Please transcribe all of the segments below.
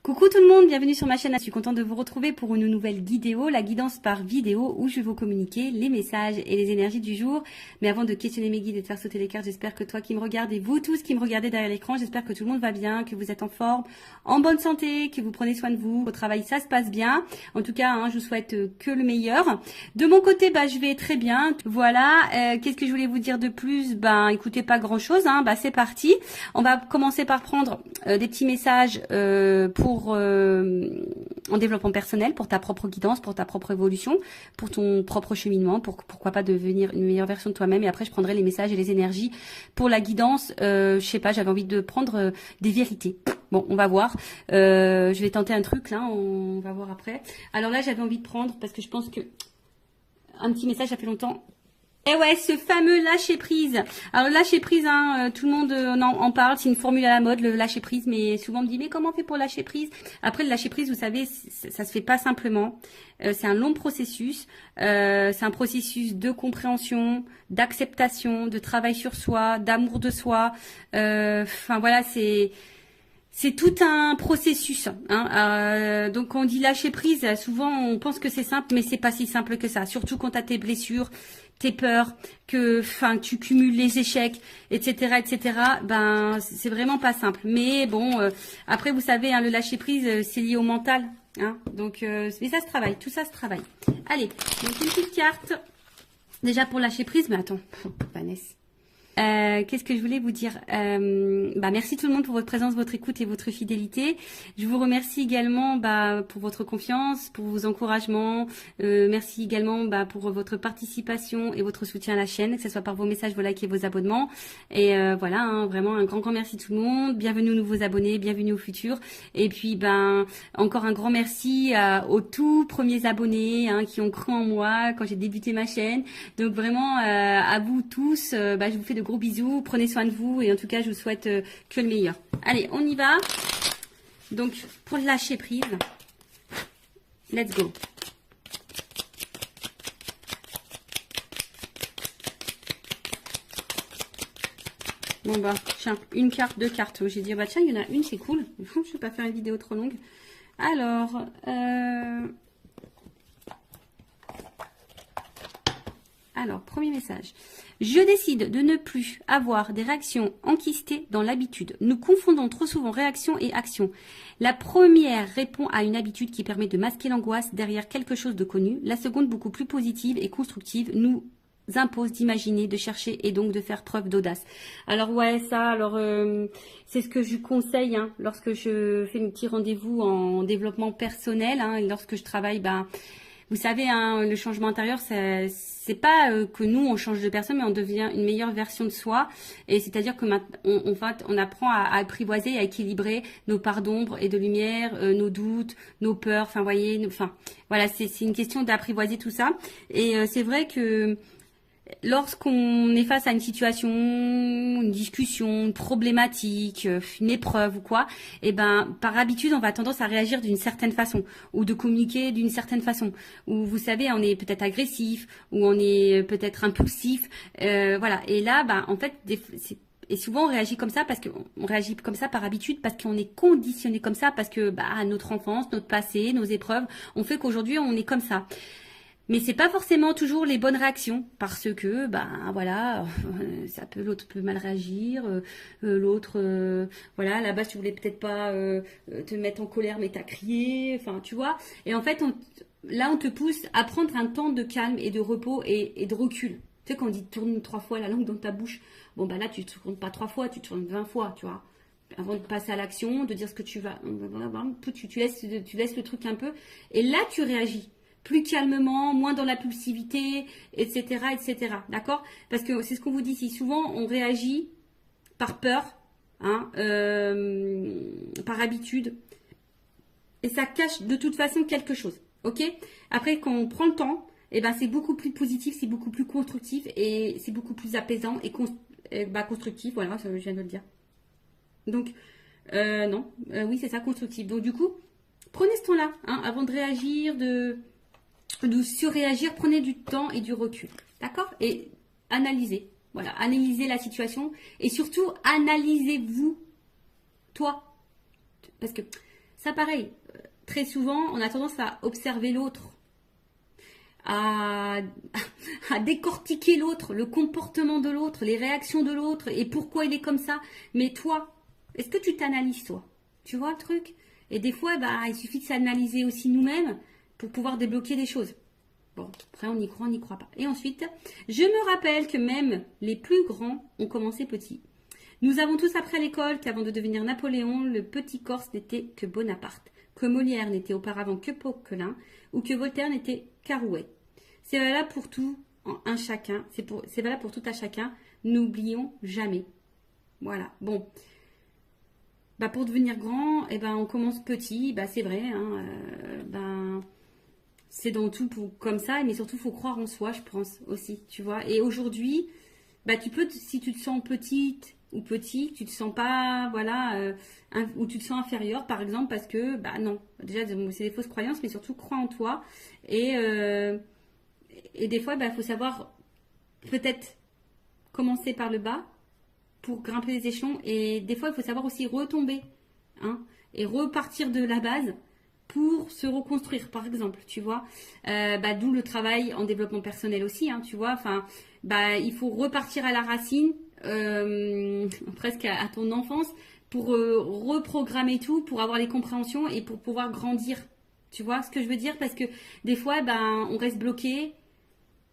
Coucou tout le monde, bienvenue sur ma chaîne. Je suis contente de vous retrouver pour une nouvelle vidéo, la guidance par vidéo où je vais vous communiquer les messages et les énergies du jour. Mais avant de questionner mes guides et de faire sauter les cartes, j'espère que toi qui me regardes et vous tous qui me regardez derrière l'écran, j'espère que tout le monde va bien, que vous êtes en forme, en bonne santé, que vous prenez soin de vous. Au travail, ça se passe bien. En tout cas, je vous souhaite que le meilleur. De mon côté, je vais très bien. Voilà. Qu'est-ce que je voulais vous dire de plus? Écoutez, pas grand-chose. C'est parti. On va commencer par prendre des petits messages en développement personnel, pour ta propre guidance, pour ta propre évolution, pour ton propre cheminement, pourquoi pas devenir une meilleure version de toi-même. Et après, je prendrai les messages et les énergies pour la guidance. Je sais pas, j'avais envie de prendre des vérités. Bon, on va voir. Je vais tenter un truc là, on va voir après. Alors là, j'avais envie de prendre, parce que je pense que un petit message, ça fait longtemps. Et ouais, ce fameux lâcher prise. Alors le lâcher prise, tout le monde en parle, c'est une formule à la mode, le lâcher prise, mais souvent on me dit mais comment on fait pour lâcher prise? Après le lâcher prise, vous savez, ça se fait pas simplement. C'est un long processus. C'est un processus de compréhension, d'acceptation, de travail sur soi, d'amour de soi. Voilà, c'est tout un processus. Donc quand on dit lâcher prise, souvent on pense que c'est simple, mais c'est pas si simple que ça. Surtout quand tu as tes blessures, tes peurs, que tu cumules les échecs, etc., etc. C'est vraiment pas simple. Mais bon, après vous savez, le lâcher prise, c'est lié au mental. Donc mais ça se travaille, tout ça se travaille. Allez, donc une petite carte. Déjà pour lâcher prise, mais attends, Vanessa. Qu'est-ce que je voulais vous dire? Merci tout le monde pour votre présence, votre écoute et votre fidélité. Je vous remercie également pour votre confiance, pour vos encouragements. Merci également pour votre participation et votre soutien à la chaîne, que ce soit par vos messages, vos likes et vos abonnements. Et voilà, vraiment un grand merci tout le monde. Bienvenue aux nouveaux abonnés, bienvenue aux futurs. Et puis encore un grand merci aux tout premiers abonnés qui ont cru en moi quand j'ai débuté ma chaîne. Donc vraiment à vous tous, je vous fais de gros bisous, prenez soin de vous et en tout cas je vous souhaite que le meilleur. Allez, on y va. Donc pour lâcher prise, let's go. Bon tiens, une carte, deux cartes. J'ai dit tiens, il y en a une, c'est cool. Je vais pas faire une vidéo trop longue. Alors, premier message. Je décide de ne plus avoir des réactions enquistées dans l'habitude. Nous confondons trop souvent réaction et action. La première répond à une habitude qui permet de masquer l'angoisse derrière quelque chose de connu. La seconde, beaucoup plus positive et constructive, nous impose d'imaginer, de chercher et donc de faire preuve d'audace. Alors ouais, c'est ce que je conseille lorsque je fais mes petits rendez-vous en développement personnel, et lorsque je travaille, vous savez, le changement intérieur, c'est pas que nous on change de personne, mais on devient une meilleure version de soi. Et c'est-à-dire que on apprend à apprivoiser, à équilibrer nos parts d'ombre et de lumière, nos doutes, nos peurs. Voilà, c'est une question d'apprivoiser tout ça. Et c'est vrai que lorsqu'on est face à une situation, une discussion, une problématique, une épreuve ou quoi, par habitude, on va tendance à réagir d'une certaine façon ou de communiquer d'une certaine façon. Ou vous savez, on est peut-être agressif ou on est peut-être impulsif. Voilà. Et là, en fait, et souvent on réagit comme ça parce qu'on réagit comme ça par habitude, parce qu'on est conditionné comme ça, parce que notre enfance, notre passé, nos épreuves ont fait qu'aujourd'hui on est comme ça. Mais c'est pas forcément toujours les bonnes réactions, parce que voilà, l'autre peut mal réagir, l'autre voilà, là-bas tu voulais peut-être pas te mettre en colère mais t'as crié, tu vois. Et en fait on te pousse à prendre un temps de calme et de repos et de recul. Tu sais, quand on dit tourne 3 fois la langue dans ta bouche, là tu tournes pas 3 fois, tu tournes 20 fois, tu vois. Avant de passer à l'action, de dire ce que tu vas, tu laisses le truc un peu, et là tu réagis plus calmement, moins dans l'impulsivité, etc., etc. D'accord? Parce que c'est ce qu'on vous dit ici. Souvent, on réagit par peur, par habitude, et ça cache de toute façon quelque chose. Ok? Après, quand on prend le temps, c'est beaucoup plus positif, c'est beaucoup plus constructif, et c'est beaucoup plus apaisant et constructif. Voilà, je viens de le dire. Donc, non, oui, c'est ça, constructif. Donc, du coup, prenez ce temps-là, avant de réagir, de surréagir, prenez du temps et du recul, d'accord? Et analysez, voilà, analysez la situation et surtout analysez-vous, toi, parce que Ça pareil, très souvent, on a tendance à observer l'autre, à, à décortiquer l'autre, le comportement de l'autre, les réactions de l'autre et pourquoi il est comme ça. Mais toi, est-ce que tu t'analyses toi? Tu vois le truc? Et des fois, bah, il suffit de s'analyser aussi nous-mêmes pour pouvoir débloquer des choses. Bon, après on y croit, on n'y croit pas. Et ensuite, je me rappelle que même les plus grands ont commencé petits. Nous avons tous appris à l'école qu'avant de devenir Napoléon, le petit Corse n'était que Bonaparte, que Molière n'était auparavant que Poquelin, ou que Voltaire n'était qu'Arouet. C'est valable pour tout un chacun, c'est valable pour tout un chacun, n'oublions jamais. Voilà, bon. Bah pour devenir grand, eh ben on commence petit, bah c'est vrai, hein, c'est dans tout comme ça, mais surtout il faut croire en soi, je pense aussi, tu vois. Et aujourd'hui, bah tu peux, si tu te sens petite ou petit, tu te sens pas, voilà, ou tu te sens inférieur, par exemple, parce que, bah non, déjà c'est des fausses croyances, mais surtout crois en toi. Et des fois, bah faut savoir peut-être commencer par le bas pour grimper les échelons, et des fois il faut savoir aussi retomber, hein, et repartir de la base pour se reconstruire, par exemple, tu vois. D'où le travail en développement personnel aussi, hein, tu vois. Enfin, il faut repartir à la racine, presque à ton enfance, pour reprogrammer tout, pour avoir les compréhensions et pour pouvoir grandir. Tu vois ce que je veux dire? Parce que des fois, on reste bloqué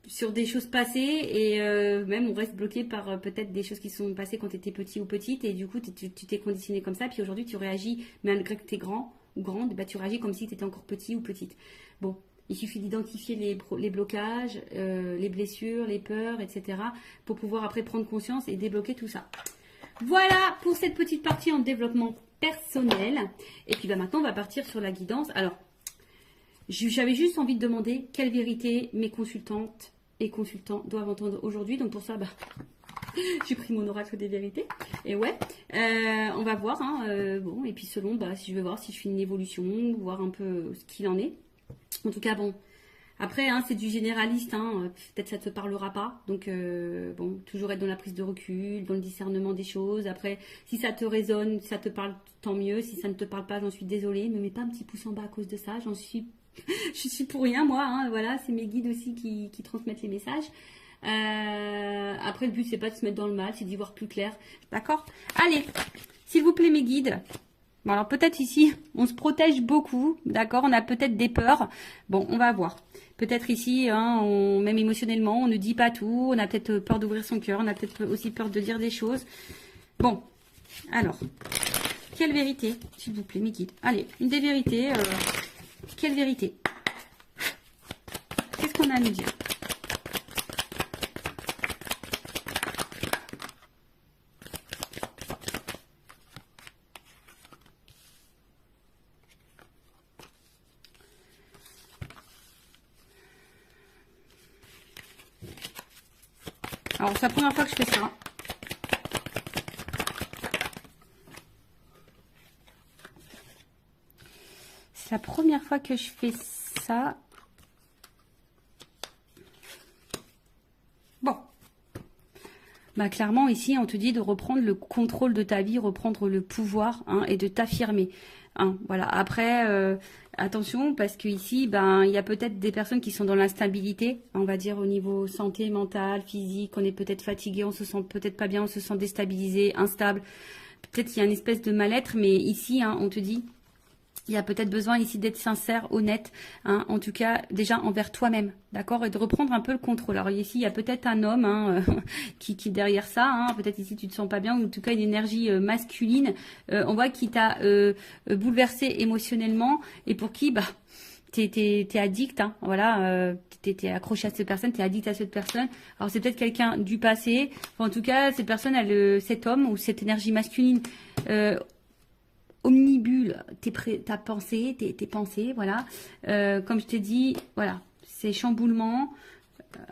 sur des choses passées et même on reste bloqué par peut-être des choses qui sont passées quand tu étais petit ou petite et du coup tu t'es conditionné comme ça, puis aujourd'hui tu réagis malgré que tu es grand ou grande, tu réagis comme si tu étais encore petit ou petite. Bon, il suffit d'identifier les blocages, les blessures, les peurs, etc. pour pouvoir après prendre conscience et débloquer tout ça. Voilà pour cette petite partie en développement personnel. Et puis maintenant on va partir sur la guidance. Alors, j'avais juste envie de demander quelle vérité mes consultantes et consultants doivent entendre aujourd'hui. Donc pour ça, j'ai pris mon oracle des vérités. Et ouais, on va voir. Hein, bon, et puis selon, si je veux voir si je fais une évolution, voir un peu ce qu'il en est. En tout cas, bon. Après, hein, c'est du généraliste. Hein, peut-être ça ne te parlera pas. Donc, bon, toujours être dans la prise de recul, dans le discernement des choses. Après, si ça te résonne, si ça te parle, tant mieux. Si ça ne te parle pas, j'en suis désolée. Ne me mets pas un petit pouce en bas à cause de ça. J'en suis... je suis pour rien, moi. Hein, voilà, c'est mes guides aussi qui transmettent les messages. Après, le but, c'est pas de se mettre dans le mal, c'est d'y voir plus clair. D'accord? Allez, s'il vous plaît, mes guides. Bon, alors peut-être ici, on se protège beaucoup, d'accord? On a peut-être des peurs. Bon, on va voir. Peut-être ici, hein, même émotionnellement, on ne dit pas tout. On a peut-être peur d'ouvrir son cœur. On a peut-être aussi peur de dire des choses. Bon, alors, quelle vérité, s'il vous plaît, mes guides? Allez, une des vérités. Quelle vérité? Qu'est-ce qu'on a à nous dire? Alors, c'est la première fois que je fais ça. C'est la première fois que je fais ça. Bon. Clairement, ici, on te dit de reprendre le contrôle de ta vie, reprendre le pouvoir, hein, et de t'affirmer. Hein, voilà. Après, attention, parce qu'ici, il y a peut-être des personnes qui sont dans l'instabilité, on va dire au niveau santé, mentale, physique, on est peut-être fatigué, on se sent peut-être pas bien, on se sent déstabilisé, instable. Peut-être qu'il y a une espèce de mal-être, mais ici, hein, on te dit... Il y a peut-être besoin ici d'être sincère, honnête, hein, en tout cas déjà envers toi-même, d'accord, et de reprendre un peu le contrôle. Alors ici, il y a peut-être un homme, hein, qui est derrière ça, hein, peut-être ici tu te sens pas bien, ou en tout cas une énergie masculine, on voit qui t'a bouleversé émotionnellement, et pour qui, t'es addict, hein, voilà, t'es accroché à cette personne, t'es addict à cette personne. Alors c'est peut-être quelqu'un du passé, enfin, en tout cas cette personne, cet homme ou cette énergie masculine, omnibule ta pensée, tes pensées, voilà. Comme je t'ai dit, voilà, c'est chamboulement.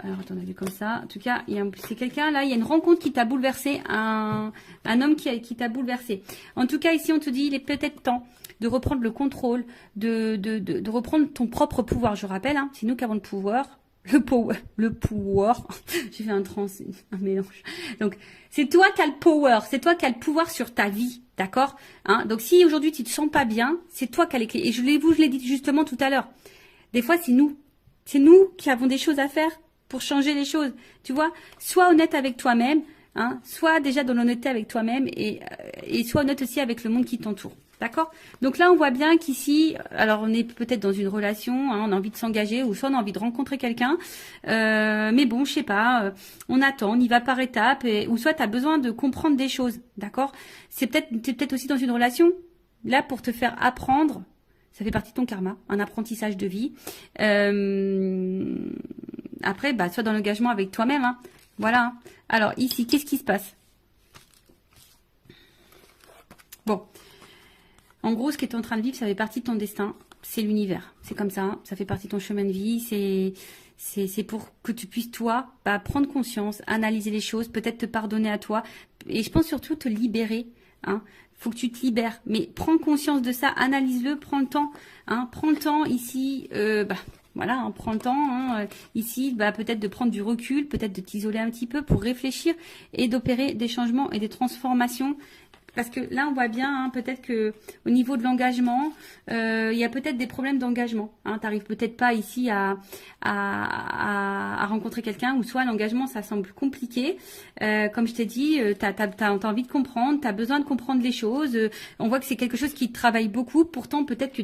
Alors, attends, on a vu comme ça. En tout cas, c'est quelqu'un, là, il y a une rencontre qui t'a bouleversé, un homme qui t'a bouleversé. En tout cas, ici, on te dit, il est peut-être temps de reprendre le contrôle, de reprendre ton propre pouvoir. Je rappelle, hein, c'est nous qui avons le pouvoir. le power, j'ai fait un mélange. Donc, c'est toi qui as le power, c'est toi qui as le pouvoir sur ta vie, d'accord, hein? Donc, si aujourd'hui tu te sens pas bien, c'est toi qui as les clés. Et je l'ai dit justement tout à l'heure. Des fois, c'est nous qui avons des choses à faire pour changer les choses. Tu vois, sois honnête avec toi-même, hein, sois déjà dans l'honnêteté avec toi-même et sois honnête aussi avec le monde qui t'entoure. D'accord? Donc là, on voit bien qu'ici, alors on est peut-être dans une relation, hein, on a envie de s'engager ou soit on a envie de rencontrer quelqu'un. Mais bon, je sais pas, on attend, on y va par étapes ou soit tu as besoin de comprendre des choses. D'accord? T'es peut-être aussi dans une relation là pour te faire apprendre. Ça fait partie de ton karma, un apprentissage de vie. Après, bah, sois dans l'engagement avec toi-même. Hein. Voilà. Alors ici, qu'est-ce qui se passe? Bon. En gros, ce que tu es en train de vivre, ça fait partie de ton destin. C'est l'univers. C'est comme ça. Ça fait partie de ton chemin de vie. C'est pour que tu puisses, toi, bah, prendre conscience, analyser les choses, peut-être te pardonner à toi. Et je pense surtout te libérer. Hein. Faut que tu te libères. Mais prends conscience de ça. Analyse-le. Prends le temps. Hein. Prends le temps ici. Voilà, hein, prends le temps. Hein, ici, bah, peut-être de prendre du recul, peut-être de t'isoler un petit peu pour réfléchir et d'opérer des changements et des transformations. Parce que là, on voit bien, hein, peut-être que au niveau de l'engagement, il y a peut-être des problèmes d'engagement. Hein, tu n'arrives peut-être pas ici à rencontrer quelqu'un, ou soit l'engagement, ça semble compliqué. Comme je t'ai dit, tu as envie de comprendre, tu as besoin de comprendre les choses. On voit que c'est quelque chose qui te travaille beaucoup. Pourtant, peut-être que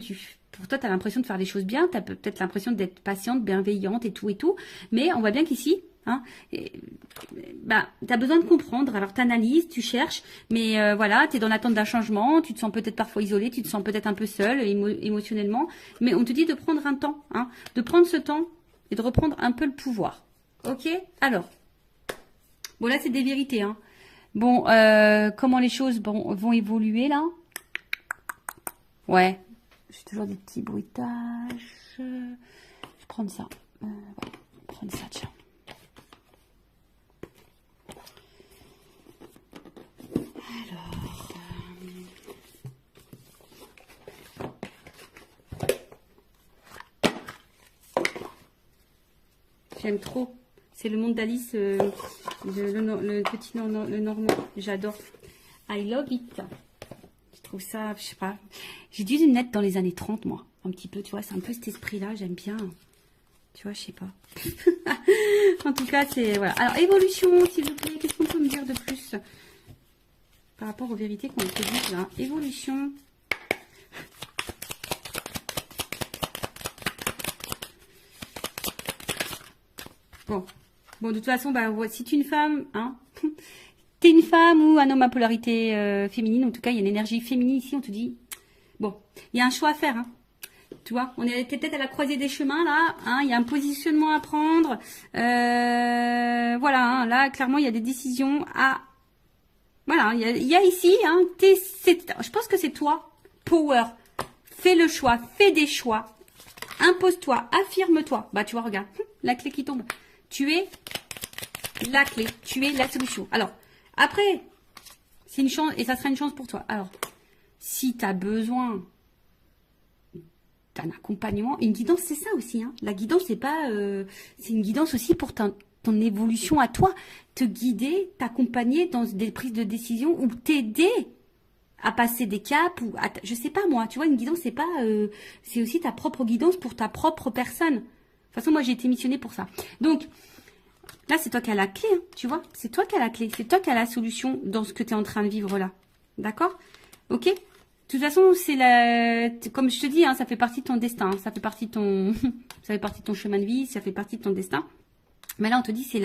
pour toi, tu as l'impression de faire les choses bien. Tu as peut-être l'impression d'être patiente, bienveillante et tout et tout. Mais on voit bien qu'ici, hein, bah, tu as besoin de comprendre, alors tu analyses, tu cherches, mais voilà, tu es dans l'attente d'un changement, tu te sens peut-être parfois isolé, tu te sens peut-être un peu seul émotionnellement, mais on te dit de prendre un temps, hein, de prendre ce temps et de reprendre un peu le pouvoir. Ok? Alors, bon là c'est des vérités. Hein. Bon, comment les choses vont évoluer là? Ouais, j'ai toujours des petits bruitages. Je vais prendre ça. Voilà, prendre ça, tiens. J'aime trop. C'est le monde d'Alice, le petit le normand. J'adore. I love it. Je trouve ça, je sais pas. J'ai dû naître dans les années 30, moi. Un petit peu, tu vois. C'est un peu cet esprit-là. J'aime bien. Tu vois, je sais pas. En tout cas, c'est... Voilà. Alors, évolution, s'il vous plaît. Qu'est-ce qu'on peut me dire de plus par rapport aux vérités qu'on te dit là? Évolution. Bon, de toute façon, bah, si tu es une femme, hein, t'es une femme ou un homme à polarité féminine, en tout cas, il y a une énergie féminine ici, on te dit, bon, il y a un choix à faire, hein. Tu vois, on est peut-être à la croisée des chemins, là, hein, il y a un positionnement à prendre, voilà, hein, là, clairement, il y a des décisions à, voilà, il y a ici, hein, je pense que c'est toi, power, fais le choix, fais des choix, impose-toi, affirme-toi, bah, tu vois, regarde, la clé qui tombe. Tu es la clé, tu es la solution. Alors, après, c'est une chance, et ça sera une chance pour toi. Alors, si tu as besoin d'un accompagnement, une guidance, c'est ça aussi. Hein. La guidance, c'est pas, c'est une guidance aussi pour ton évolution à toi. Te guider, t'accompagner dans des prises de décision ou t'aider à passer des caps ou je sais pas moi. Tu vois, une guidance, c'est pas, c'est aussi ta propre guidance pour ta propre personne. De toute façon, moi, j'ai été missionnée pour ça. Donc, là, c'est toi qui as la clé, hein, tu vois. C'est toi qui as la clé. C'est toi qui as la solution dans ce que tu es en train de vivre là. D'accord? Ok? De toute façon, c'est comme je te dis, hein, ça fait partie de ton destin. Hein, ça fait partie de ton chemin de vie. Ça fait partie de ton destin. Mais là, on te dit, c'est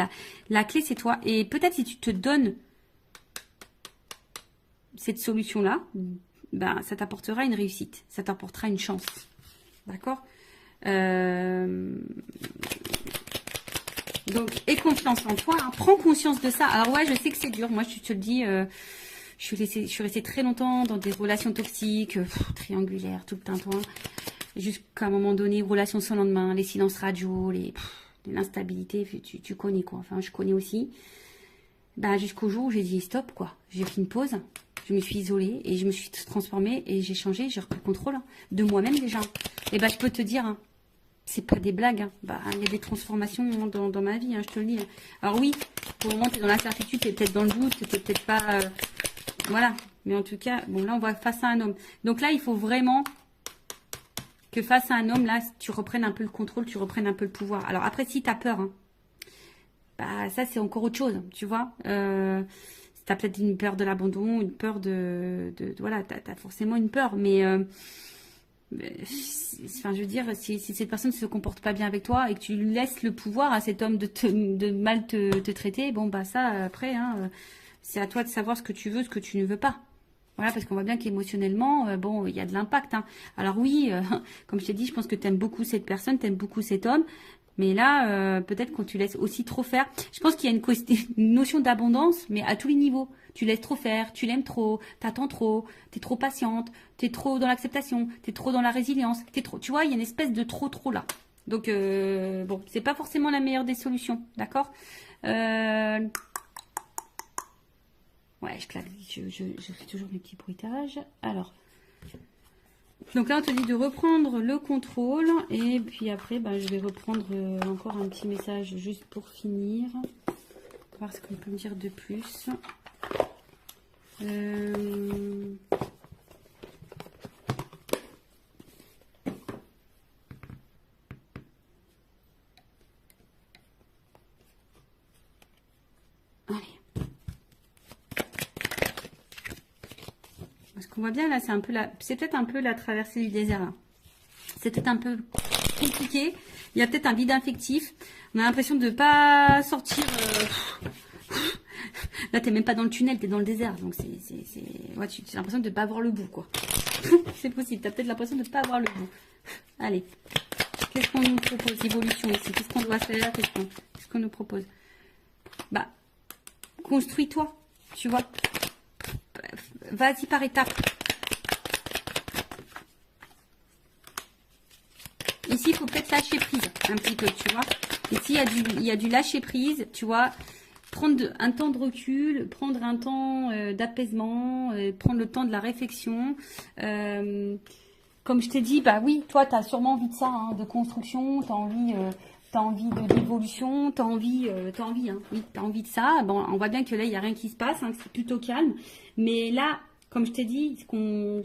la clé, c'est toi. Et peut-être si tu te donnes cette solution-là, ben, ça t'apportera une réussite. Ça t'apportera une chance. D'accord? Donc, aie confiance en toi, hein. Prends conscience de ça. Alors ouais, je sais que c'est dur. Moi, je te le dis, je suis restée très longtemps dans des relations toxiques, triangulaires, tout le tintouin, jusqu'à un moment donné, relations sans lendemain, les silences radio, l'instabilité, tu connais quoi. Enfin, je connais aussi. Bah, jusqu'au jour où j'ai dit stop, quoi. J'ai pris une pause, je me suis isolée et je me suis transformée et j'ai changé, j'ai repris le contrôle, hein, de moi-même déjà. Et bah, je peux te dire, hein, c'est pas des blagues. Hein. Bah, il y a des transformations dans ma vie, hein, je te le dis. Alors oui, pour le moment, tu es dans l'incertitude, tu es peut-être dans le doute, tu n'es peut-être pas... voilà. Mais en tout cas, bon, là, on va face à un homme. Donc là, il faut vraiment que face à un homme, là, tu reprennes un peu le contrôle, tu reprennes un peu le pouvoir. Alors après, si tu as peur, hein, bah, ça, c'est encore autre chose, tu vois. Tu as peut-être une peur de l'abandon, une peur voilà, tu as forcément une peur, mais... enfin, je veux dire, si cette personne ne se comporte pas bien avec toi et que tu laisses le pouvoir à cet homme de mal te traiter, bon, bah ça, après, hein, c'est à toi de savoir ce que tu veux, ce que tu ne veux pas. Voilà, parce qu'on voit bien qu'émotionnellement, bon, il y a de l'impact. Hein. Alors oui, comme je t'ai dit, je pense que tu aimes beaucoup cette personne, tu aimes beaucoup cet homme. Mais là, peut-être quand tu laisses aussi trop faire. Je pense qu'il y a une notion d'abondance, mais à tous les niveaux. Tu laisses trop faire, tu l'aimes trop, t'attends trop, t'es trop patiente, t'es trop dans l'acceptation, t'es trop dans la résilience, t'es trop. Tu vois, il y a une espèce de trop là. Donc, bon, c'est pas forcément la meilleure des solutions, d'accord Ouais, je claque, je fais toujours mes petits bruitages. Alors, donc là, on te dit de reprendre le contrôle. Et puis après, bah, je vais reprendre encore un petit message juste pour finir. Voir ce qu'on peut me dire de plus. Allez. Ce qu'on voit bien là, c'est peut-être un peu la traversée du désert. Là. C'est peut-être un peu compliqué. Il y a peut-être un vide affectif. On a l'impression de ne pas sortir. Là, t'es même pas dans le tunnel, t'es dans le désert. Donc, ouais, tu as l'impression de ne pas avoir le bout, quoi. C'est possible. T'as peut-être l'impression de ne pas avoir le bout. Allez. Qu'est-ce qu'on nous propose? Évolution ici. Qu'est-ce qu'on doit faire? Qu'est-ce qu'on nous propose? Bah, construis-toi. Tu vois. Vas-y par étapes. Ici, il faut peut-être lâcher prise un petit peu, tu vois. Ici, il y a du lâcher prise, tu vois. Prendre un temps de recul, prendre un temps d'apaisement, prendre le temps de la réflexion. Comme je t'ai dit, bah oui, toi, tu as sûrement envie de ça, hein, de construction, tu as envie d'évolution, tu as envie, hein, oui, tu as envie de ça. Bon, on voit bien que là, il n'y a rien qui se passe, hein, c'est plutôt calme. Mais là, comme je t'ai dit, ce qu'on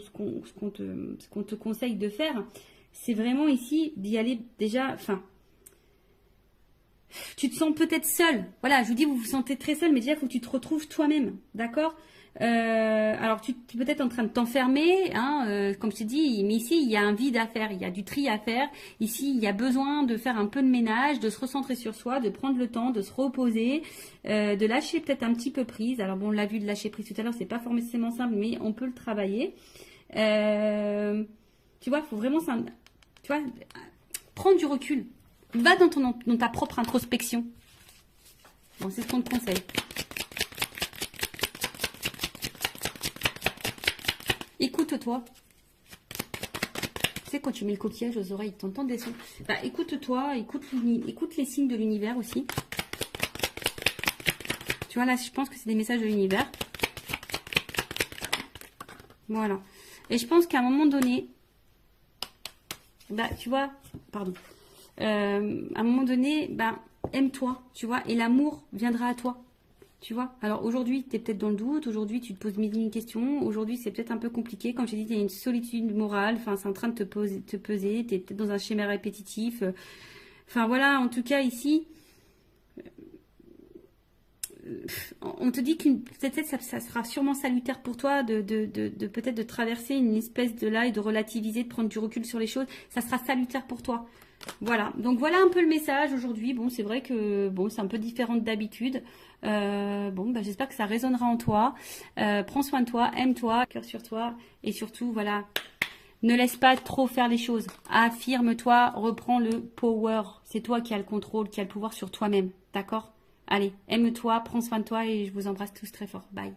te conseille de faire, c'est vraiment ici d'y aller déjà, enfin, tu te sens peut-être seul. Voilà, je vous dis, vous vous sentez très seul, mais déjà, il faut que tu te retrouves toi-même, d'accord? Alors, tu es peut-être en train de t'enfermer, hein, comme je t'ai dit, mais ici, il y a un vide à faire, il y a du tri à faire. Ici, il y a besoin de faire un peu de ménage, de se recentrer sur soi, de prendre le temps, de se reposer, de lâcher peut-être un petit peu prise. Alors, bon, on l'a vu de lâcher prise tout à l'heure, c'est pas forcément simple, mais on peut le travailler. Tu vois, il faut vraiment... Tu vois, prendre du recul. Va dans ta propre introspection. Bon, c'est ce qu'on te conseille. Écoute-toi. Tu sais, quand tu mets le coquillage aux oreilles, tu entends des sons. Bah, écoute-toi, écoute les signes de l'univers aussi. Tu vois, là, je pense que c'est des messages de l'univers. Voilà. Et je pense qu'à un moment donné, bah, tu vois, pardon. À un moment donné, bah, aime-toi, tu vois, et l'amour viendra à toi. Tu vois, alors aujourd'hui, tu es peut-être dans le doute, aujourd'hui, tu te poses mille et une questions, aujourd'hui, c'est peut-être un peu compliqué. Comme j'ai dit, il y a une solitude morale, enfin, c'est en train de te peser, tu es peut-être dans un schéma répétitif. Enfin, voilà, en tout cas, ici, on te dit qu'une peut-être ça sera sûrement salutaire pour toi de peut-être de traverser une espèce de là et de relativiser, de prendre du recul sur les choses. Ça sera salutaire pour toi. Voilà, donc voilà un peu le message aujourd'hui. Bon, c'est vrai que bon, c'est un peu différent d'habitude. Bon, bah, j'espère que ça résonnera en toi. Prends soin de toi, aime-toi, cœur sur toi. Et surtout, voilà, ne laisse pas trop faire les choses. Affirme-toi, reprends le power. C'est toi qui as le contrôle, qui as le pouvoir sur toi-même. D'accord? Allez, aime-toi, prends soin de toi et je vous embrasse tous très fort. Bye.